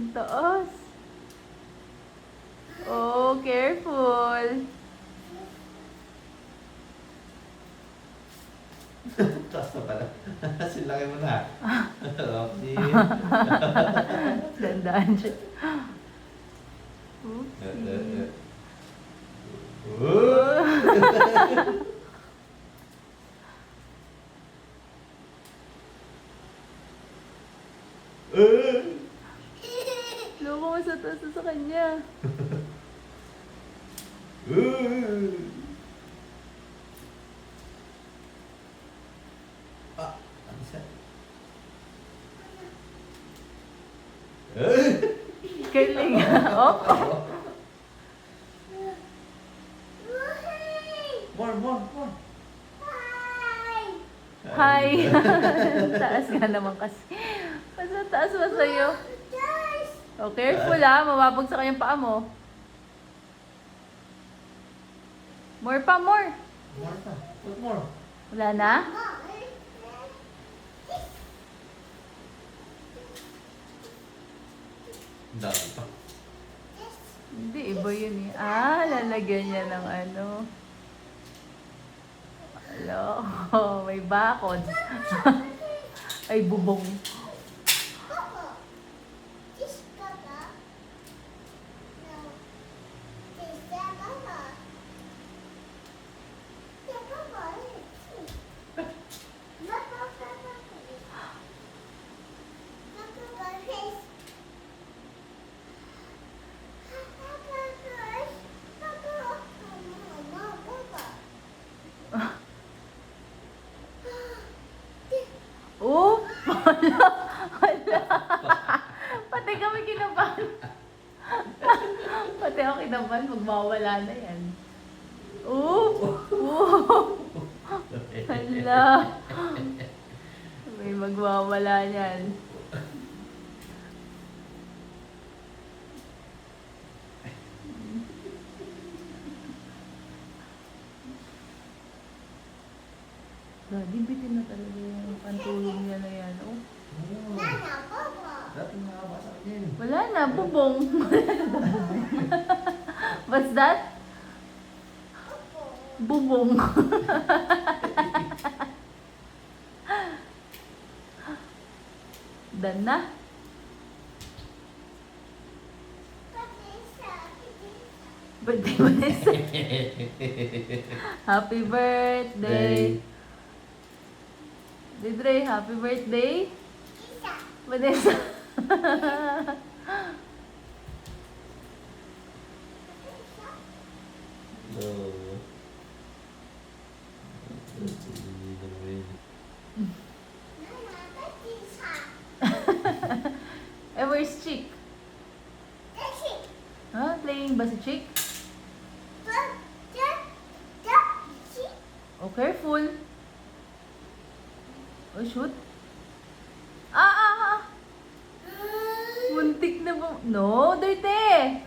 Ang taas. Oh, careful. Taas na pala. Silaki mo na. Roxy. Dandaan siya. Oopsie. Loko mo sa taas na sa kanya. Ah, ano siya? Galing. Oh. More. Hi. Taas nga naman kasi. Mas taas ba sa'yo? Oh, careful ah. Mababagsak yung paa mo. More pa, more. More pa. Put more. Wala na? Ang dami pa. Hindi, iba yun eh. Ah, lalagyan niya ng ano. Hello. May bakod. Ay, bubong. Oh! Hala! Pati kami kinabahan. Pati ako kinabahan, magmawala na yan. Oh! Oh! Hala! May magwawala yan. Daddy, bitin na talaga yung pantulog niya na yan. Oh. Dati nakabasa din. Wala na, bubong. Wala na bubong. What's that? Bubong. Done na? Birthday Vanessa. Happy birthday. Didre, happy birthday. Vanessa. No. Eh, where's Chick? Huh? Playing ba si Chick? Oh, careful. Oh, shoot. Ah! Muntik na ba? No, dirty!